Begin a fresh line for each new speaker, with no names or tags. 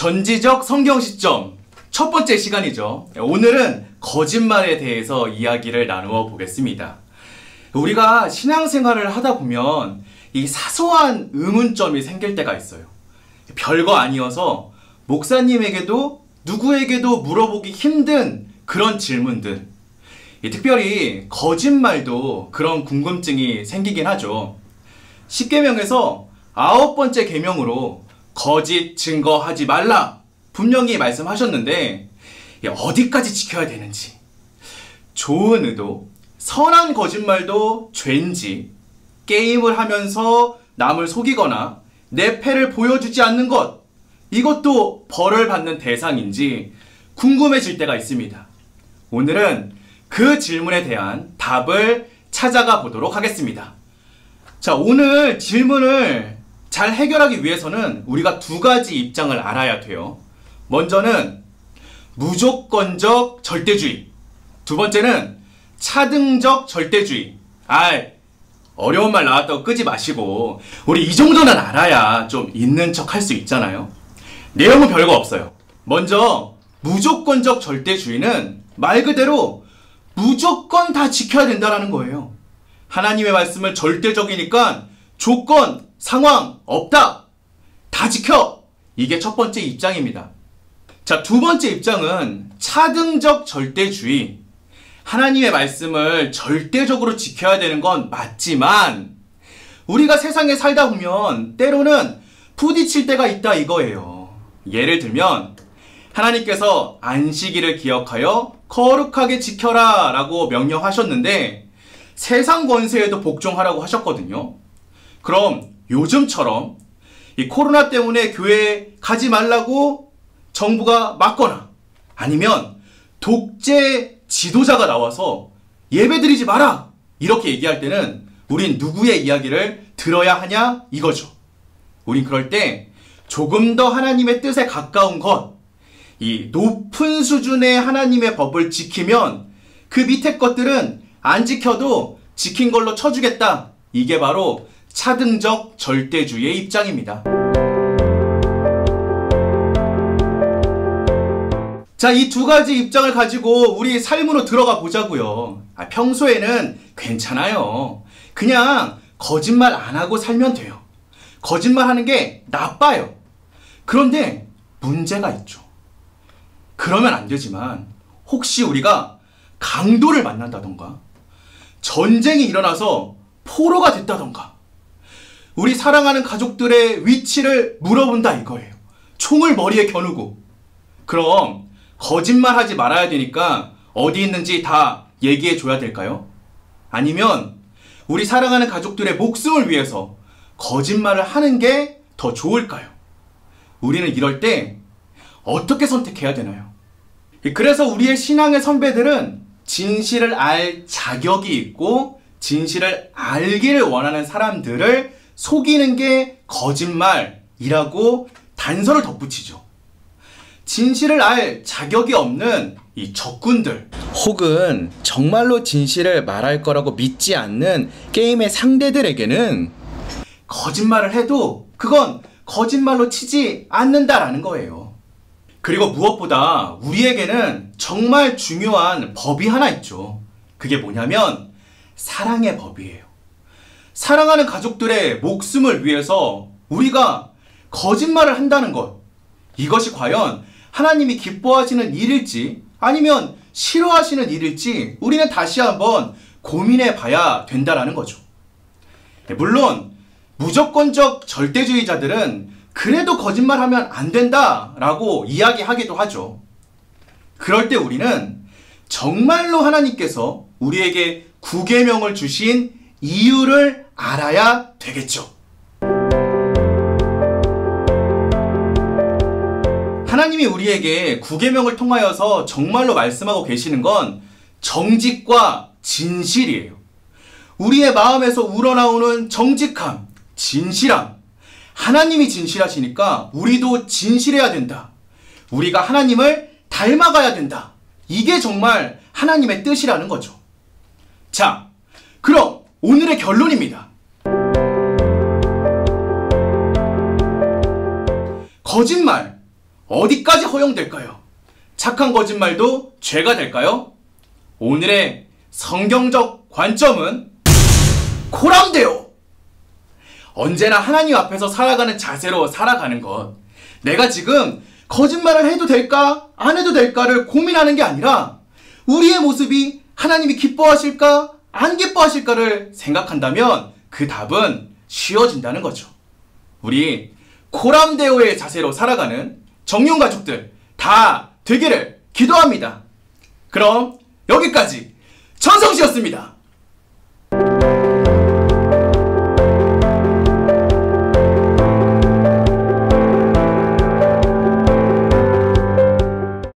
전지적 성경 시점 첫 번째 시간이죠. 오늘은 거짓말에 대해서 이야기를 나누어 보겠습니다. 우리가 신앙생활을 하다 보면 이 사소한 의문점이 생길 때가 있어요. 별거 아니어서 목사님에게도 누구에게도 물어보기 힘든 그런 질문들. 특별히 거짓말도 그런 궁금증이 생기긴 하죠. 10계명에서 9번째 계명으로 거짓 증거하지 말라 분명히 말씀하셨는데 어디까지 지켜야 되는지, 좋은 의도, 선한 거짓말도 죄인지, 게임을 하면서 남을 속이거나 내 패를 보여주지 않는 것, 이것도 벌을 받는 대상인지 궁금해질 때가 있습니다. 오늘은 그 질문에 대한 답을 찾아가 보도록 하겠습니다. 자, 오늘 질문을 잘 해결하기 위해서는 우리가 두 가지 입장을 알아야 돼요. 먼저는 무조건적 절대주의, 두 번째는 차등적 절대주의. 어려운 말 나왔다고 끄지 마시고 우리 이 정도는 알아야 좀 있는 척 할 수 있잖아요. 내용은 별거 없어요. 먼저 무조건적 절대주의는 말 그대로 무조건 다 지켜야 된다는 거예요. 하나님의 말씀은 절대적이니까 조건, 상황 없다. 다 지켜. 이게 첫 번째 입장입니다. 자, 두 번째 입장은 차등적 절대주의. 하나님의 말씀을 절대적으로 지켜야 되는 건 맞지만 우리가 세상에 살다 보면 때로는 부딪힐 때가 있다 이거예요. 예를 들면 하나님께서 안식일을 기억하여 거룩하게 지켜라 라고 명령하셨는데 세상 권세에도 복종하라고 하셨거든요. 그럼 요즘처럼 이 코로나 때문에 교회에 가지 말라고 정부가 막거나 아니면 독재 지도자가 나와서 예배드리지 마라 이렇게 얘기할 때는 우린 누구의 이야기를 들어야 하냐 이거죠. 우린 그럴 때 조금 더 하나님의 뜻에 가까운 것, 이 높은 수준의 하나님의 법을 지키면 그 밑에 것들은 안 지켜도 지킨 걸로 쳐주겠다. 이게 바로 차등적 절대주의의 입장입니다. 자, 이 두 가지 입장을 가지고 우리 삶으로 들어가 보자고요. 평소에는 괜찮아요. 그냥 거짓말 안 하고 살면 돼요. 거짓말 하는 게 나빠요. 그런데 문제가 있죠. 그러면 안 되지만 혹시 우리가 강도를 만난다던가 전쟁이 일어나서 포로가 됐다던가 우리 사랑하는 가족들의 위치를 물어본다 이거예요. 총을 머리에 겨누고. 그럼 거짓말하지 말아야 되니까 어디 있는지 다 얘기해 줘야 될까요? 아니면 우리 사랑하는 가족들의 목숨을 위해서 거짓말을 하는 게 더 좋을까요? 우리는 이럴 때 어떻게 선택해야 되나요? 그래서 우리의 신앙의 선배들은 진실을 알 자격이 있고 진실을 알기를 원하는 사람들을 속이는 게 거짓말이라고 단서를 덧붙이죠. 진실을 알 자격이 없는 이 적군들, 혹은 정말로 진실을 말할 거라고 믿지 않는 게임의 상대들에게는 거짓말을 해도 그건 거짓말로 치지 않는다라는 거예요. 그리고 무엇보다 우리에게는 정말 중요한 법이 하나 있죠. 그게 뭐냐면 사랑의 법이에요. 사랑하는 가족들의 목숨을 위해서 우리가 거짓말을 한다는 것, 이것이 과연 하나님이 기뻐하시는 일일지 아니면 싫어하시는 일일지 우리는 다시 한번 고민해 봐야 된다는 거죠. 물론 무조건적 절대주의자들은 그래도 거짓말하면 안 된다라고 이야기하기도 하죠. 그럴 때 우리는 정말로 하나님께서 우리에게 구계명을 주신 이유를 알아야 되겠죠. 하나님이 우리에게 구계명을 통하여서 정말로 말씀하고 계시는 건 정직과 진실이에요. 우리의 마음에서 우러나오는 정직함, 진실함. 하나님이 진실하시니까 우리도 진실해야 된다. 우리가 하나님을 닮아가야 된다. 이게 정말 하나님의 뜻이라는 거죠. 자, 그럼 오늘의 결론입니다. 거짓말 어디까지 허용될까요? 착한 거짓말도 죄가 될까요? 오늘의 성경적 관점은 코람데오! 언제나 하나님 앞에서 살아가는 자세로 살아가는 것. 내가 지금 거짓말을 해도 될까, 안 해도 될까를 고민하는 게 아니라 우리의 모습이 하나님이 기뻐하실까, 안 기뻐하실까를 생각한다면 그 답은 쉬워진다는 거죠. 우리 코람데오의 자세로 살아가는 정용 가족들 다 되기를 기도합니다. 그럼 여기까지 전성시였습니다.